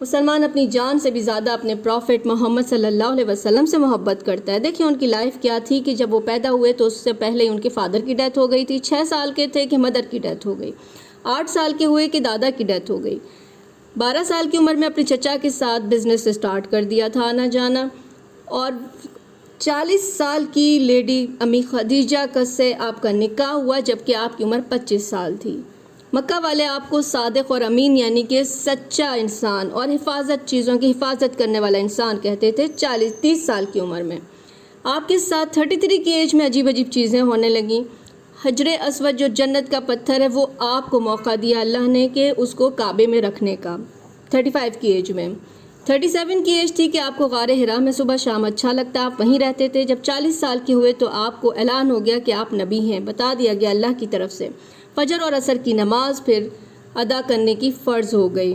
مسلمان اپنی جان سے بھی زیادہ اپنے پروفٹ محمد صلی اللہ علیہ وسلم سے محبت کرتا ہے۔ دیکھیں ان کی لائف کیا تھی کہ جب وہ پیدا ہوئے تو اس سے پہلے ان کے فادر کی ڈیتھ ہو گئی تھی، 6 سال کے تھے کہ مدر کی ڈیتھ ہو گئی، 8 سال کے ہوئے کہ دادا کی ڈیتھ ہو گئی، 12 سال کی عمر میں اپنے چچا کے ساتھ بزنس سٹارٹ کر دیا تھا آنا جانا، اور 40 سال کی لیڈی امی خدیجہ سے آپ کا نکاح ہوا جبکہ آپ کی عمر 25 سال تھی۔ مکہ والے آپ کو صادق اور امین یعنی کہ سچا انسان اور چیزوں کی حفاظت کرنے والا انسان کہتے تھے۔ 30 سال کی عمر میں آپ کے ساتھ 33 کی ایج میں عجیب چیزیں ہونے لگیں۔ حجر اسود جو جنت کا پتھر ہے وہ آپ کو موقع دیا اللہ نے کہ اس کو کعبے میں رکھنے کا 35 کی ایج میں۔ 37 کی ایج تھی کہ آپ کو غار حرا میں صبح شام اچھا لگتا، آپ وہیں رہتے تھے۔ جب 40 سال کے ہوئے تو آپ کو اعلان ہو گیا کہ آپ نبی ہیں، بتا دیا گیا اللہ کی طرف سے۔ فجر اور عصر کی نماز پھر ادا کرنے کی فرض ہو گئی۔